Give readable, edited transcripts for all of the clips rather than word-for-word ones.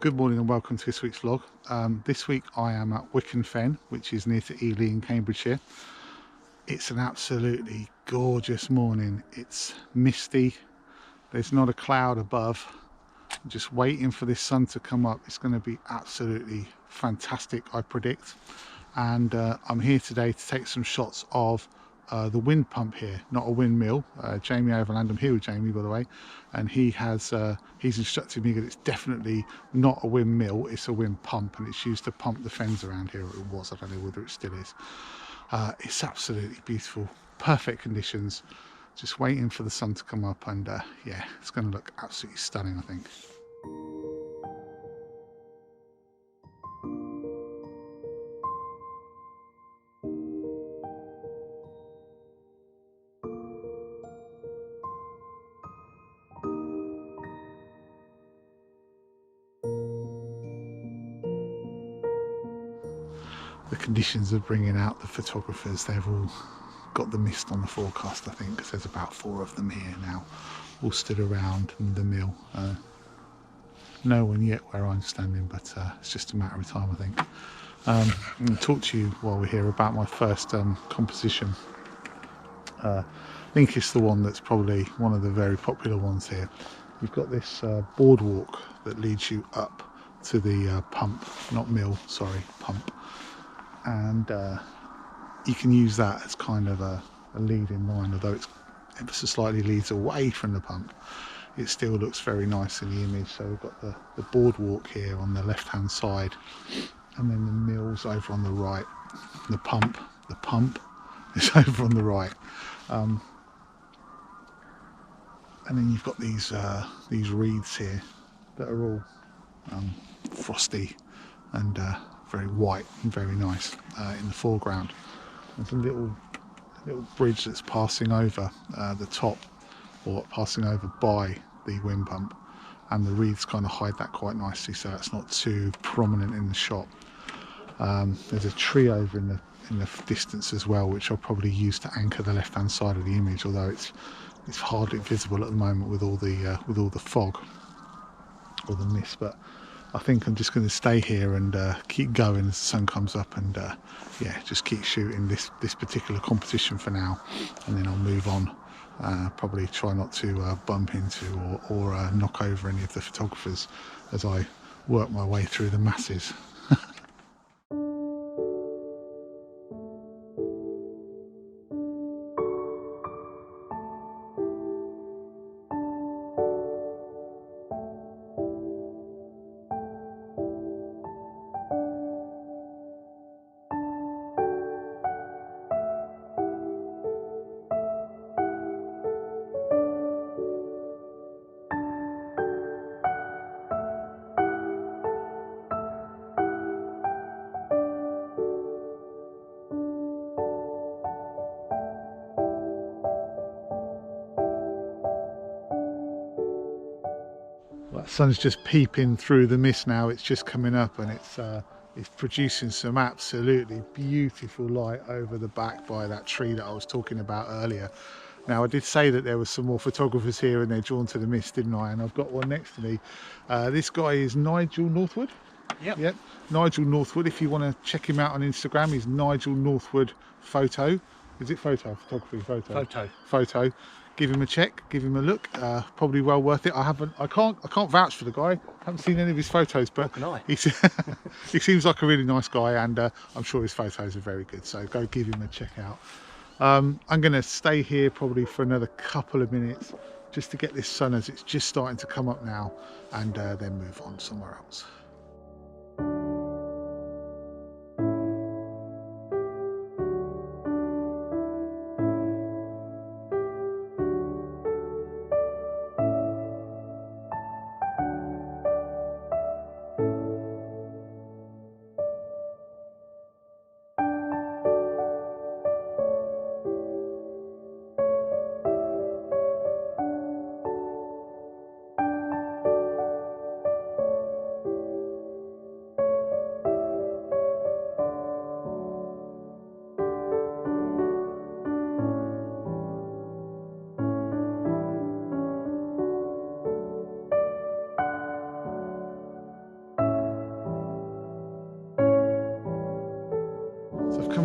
Good morning and welcome to this week's vlog. This week I am at Wicken Fen, which is near to Ely in Cambridgeshire. It's an absolutely gorgeous morning. It's misty, there's not a cloud above. I'm just waiting for this sun to come up. It's going to be absolutely fantastic, I predict. And I'm here today to take some shots of the wind pump here, not a windmill. Jamie Overland, I'm here with Jamie by the way, and he's instructed me that it's definitely not a windmill, it's a wind pump, and it's used to pump the fens around here. It was, I don't know whether it still is. It's absolutely beautiful, perfect conditions, just waiting for the sun to come up, and yeah, it's going to look absolutely stunning, I think. The conditions of bringing out the photographers, they've all got the mist on the forecast, I think, because there's about 4 of them here now, all stood around the mill. No one yet where I'm standing, but it's just a matter of time, I think. I'm going to talk to you while we're here about my first composition. I think it's the one that's probably one of the very popular ones here. You've got this boardwalk that leads you up to the pump, not mill, sorry, pump. And you can use that as kind of a leading line, although it's ever so slightly leads away from the pump. It still looks very nice in the image. So we've got the boardwalk here on the left hand side, and then the mill's over on the right. The pump is over on the right, and then you've got these reeds here that are all frosty and very white and very nice in the foreground. There's a little bridge that's passing over the top, or passing over by the wind pump, and the reeds kind of hide that quite nicely, so it's not too prominent in the shot. There's a tree over in the distance as well, which I'll probably use to anchor the left hand side of the image, although it's hardly visible at the moment with all the fog or the mist. But I think I'm just going to stay here and keep going as the sun comes up, and yeah, just keep shooting this particular composition for now, and then I'll move on. Probably try not to bump into or knock over any of the photographers as I work my way through the masses. The sun's just peeping through the mist now. It's just coming up, and it's producing some absolutely beautiful light over the back by that tree that I was talking about earlier. Now, I did say that there were some more photographers here and they're drawn to the mist, didn't I? And I've got one next to me. This guy is Nigel Northwood. Yep, Nigel Northwood. If you want to check him out on Instagram, he's Nigel Northwood Photo. Is it photo? Photography? Photo. Give him a check, give him a look. Probably well worth it. I can't vouch for the guy. I haven't seen any of his photos, but he seems like a really nice guy, and I'm sure his photos are very good. So go give him a check out. I'm going to stay here probably for another couple of minutes just to get this sun, as it's just starting to come up now, and then move on somewhere else.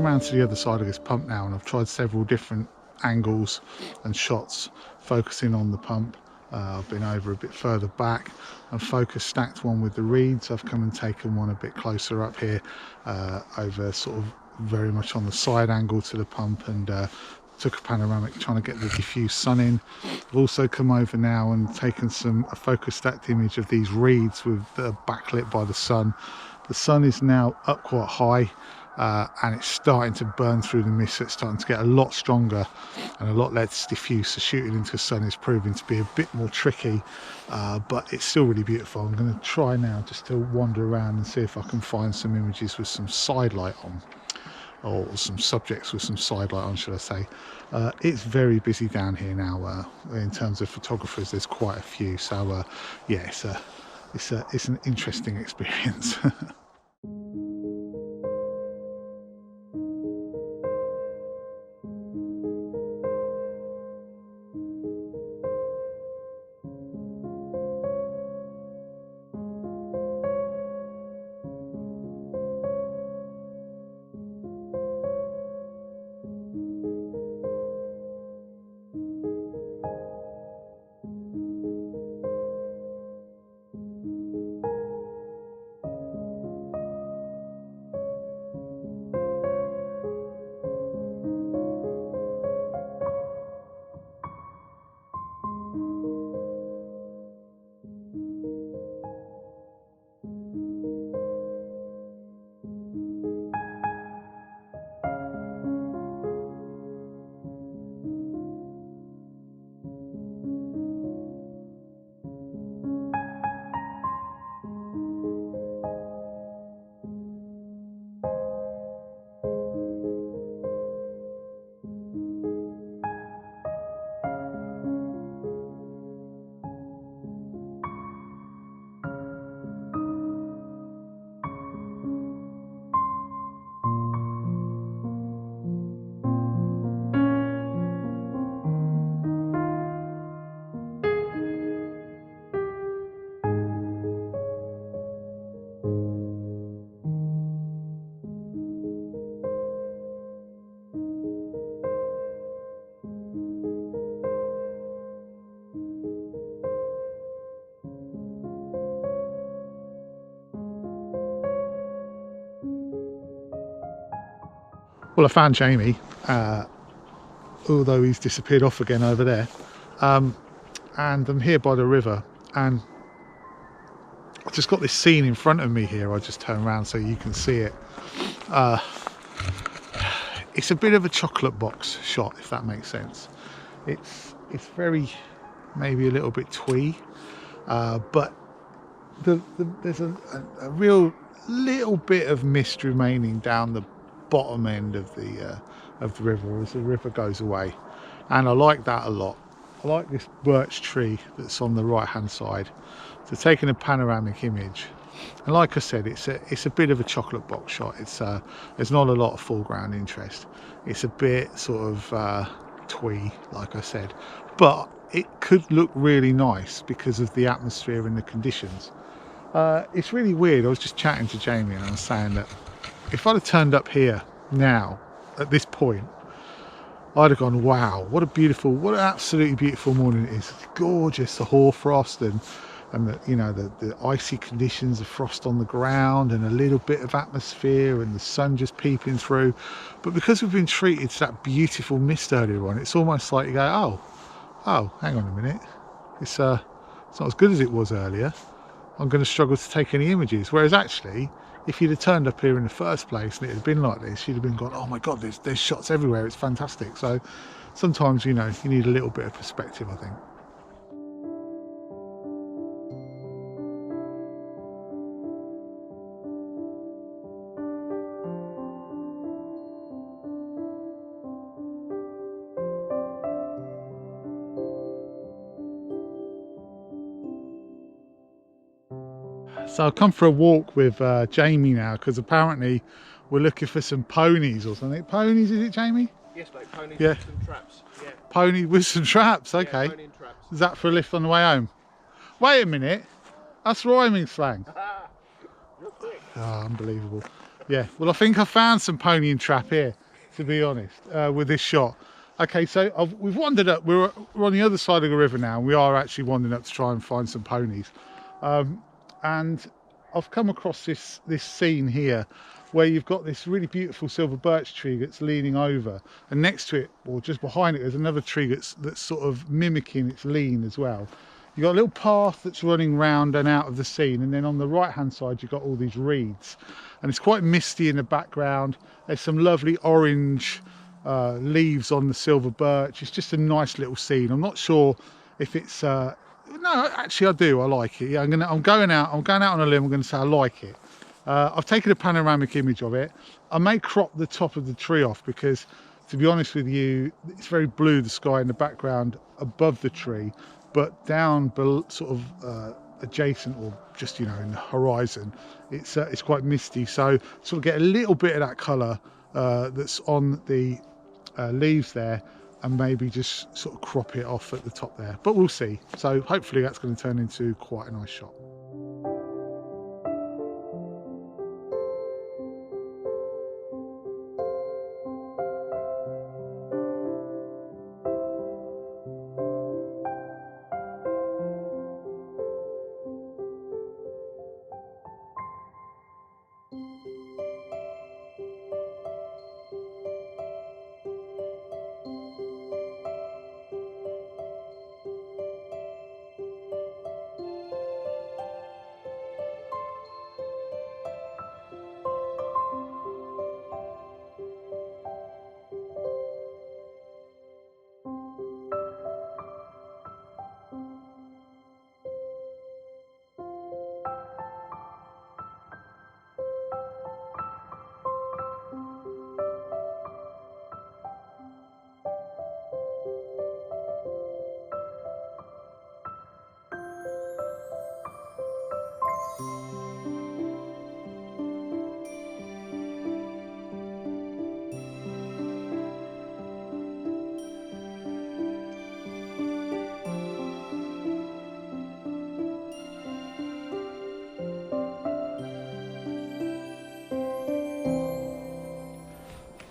come around to the other side of this pump now, and I've tried several different angles and shots focusing on the pump. I've been over a bit further back and stacked one with the reeds. I've come and taken one a bit closer up here, over sort of very much on the side angle to the pump, and took a panoramic trying to get the diffuse sun in. I've also come over now and taken a focus stacked image of these reeds with backlit by the sun. The sun is now up quite high, and it's starting to burn through the mist, so it's starting to get a lot stronger and a lot less diffuse. So shooting into the sun is proving to be a bit more tricky, but it's still really beautiful. I'm going to try now just to wander around and see if I can find some images with some side light on, or some subjects with some side light on, should I say. It's very busy down here now. In terms of photographers, there's quite a few, so yeah, it's an interesting experience. Well, I found Jamie, although he's disappeared off again over there, and I'm here by the river, and I've just got this scene in front of me here. I just turn around so you can see it. It's a bit of a chocolate box shot, if that makes sense. It's very, maybe a little bit twee, but there's a real little bit of mist remaining down the bottom end of the river as the river goes away, and I like that a lot. I like this birch tree that's on the right hand side, so taking a panoramic image, and like I said, it's a bit of a chocolate box shot. There's not a lot of foreground interest. It's a bit sort of twee, like I said, but it could look really nice because of the atmosphere and the conditions. It's really weird. I was just chatting to Jamie and I was saying that if I'd have turned up here now at this point, I'd have gone, wow, what an absolutely beautiful morning it is. It's gorgeous, the hoarfrost and the icy conditions of frost on the ground and a little bit of atmosphere and the sun just peeping through. But because we've been treated to that beautiful mist earlier on, it's almost like you go, oh, hang on a minute, it's not as good as it was earlier. I'm going to struggle to take any images. Whereas actually, if you'd have turned up here in the first place and it had been like this, you'd have been gone, oh my God, there's shots everywhere. It's fantastic. So sometimes, you need a little bit of perspective, I think. So I've come for a walk with Jamie now, because apparently we're looking for some ponies or something. Ponies, is it, Jamie? Yes, mate, ponies Yeah. with some traps. Yeah. Pony with some traps, okay. Yeah, pony and traps. Is that for a lift on the way home? Wait a minute, that's rhyming slang. You're quick. Oh, unbelievable. Yeah, well, I think I found some pony and trap here, to be honest, with this shot. Okay, so we've wandered up. We're on the other side of the river now, and we are actually wandering up to try and find some ponies. And I've come across this scene here where you've got this really beautiful silver birch tree that's leaning over, and next to it, or just behind it, there's another tree that's sort of mimicking its lean as well. You've got a little path that's running round and out of the scene, and then on the right hand side you've got all these reeds, and it's quite misty in the background. There's some lovely orange leaves on the silver birch. It's just a nice little scene. I'm not sure if it's no, actually I do. I like it. Yeah, I'm going out on a limb. I'm going to say I like it. I've taken a panoramic image of it. I may crop the top of the tree off because, to be honest with you, it's very blue, the sky in the background above the tree, but down below, sort of adjacent, or just, you know, in the horizon, it's quite misty. So sort of get a little bit of that colour that's on the leaves there, and maybe just sort of crop it off at the top there, but we'll see. So hopefully that's going to turn into quite a nice shot.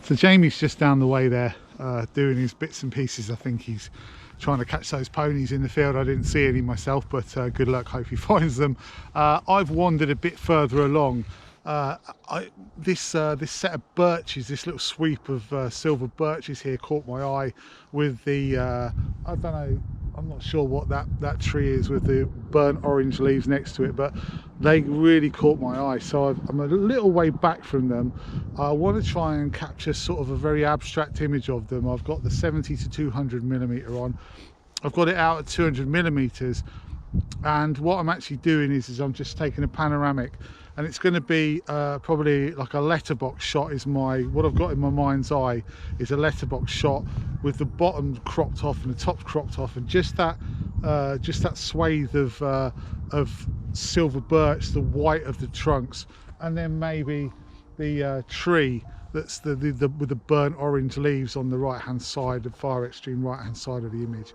So Jamie's just down the way there doing his bits and pieces. I think he's trying to catch those ponies in the field. I didn't see any myself, but good luck, hope he finds them. I've wandered a bit further along. This set of birches, this little sweep of silver birches here caught my eye with the, I don't know, I'm not sure what that tree is with the burnt orange leaves next to it, but they really caught my eye. So I'm a little way back from them. I want to try and capture sort of a very abstract image of them. I've got the 70 to 200mm on. I've got it out at 200mm, and what I'm actually doing is I'm just taking a panoramic, and it's going to be probably like a letterbox shot. Is what I've got in my mind's eye is a letterbox shot with the bottom cropped off and the top cropped off, and just that swathe of silver birch, the white of the trunks, and then maybe the tree that's with the burnt orange leaves on the right hand side, the far extreme right hand side of the image.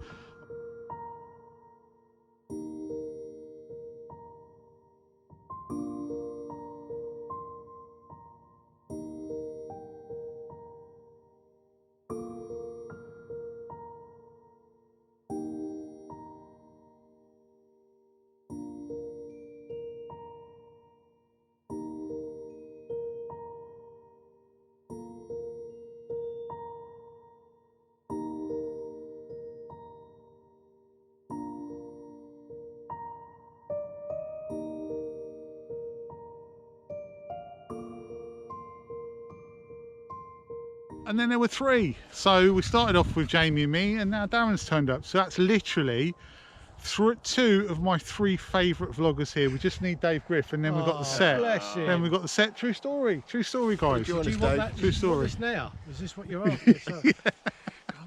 And then there were three. So we started off with Jamie and me, and now Darren's turned up. So that's literally two of my three favourite vloggers here. We just need Dave Griff, and then we've got the set. Then we've got the set. True story, guys. Do you want that? True story. This now? Is this what you're after? So, I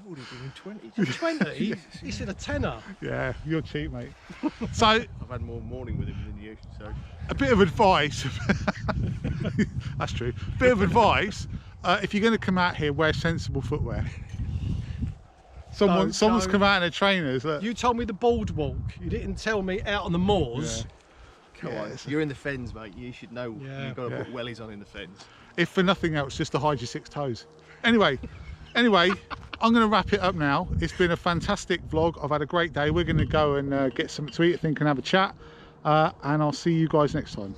would have been 20. 20? He said a tenner. Yeah, you're cheap, mate. So I've had more morning with him than you, so. A bit of advice. That's true. Bit of advice. If you're going to come out here, wear sensible footwear. Someone's come out in their trainers. Look. You told me the boardwalk. You didn't tell me out on the moors. Come on, you're in the fens, mate. You should know. You've got to put wellies on in the fens. if for nothing else, just to hide your 6 toes. Anyway, I'm going to wrap it up now. It's been a fantastic vlog. I've had a great day. We're going to go and get something to eat, I think, and have a chat. And I'll see you guys next time.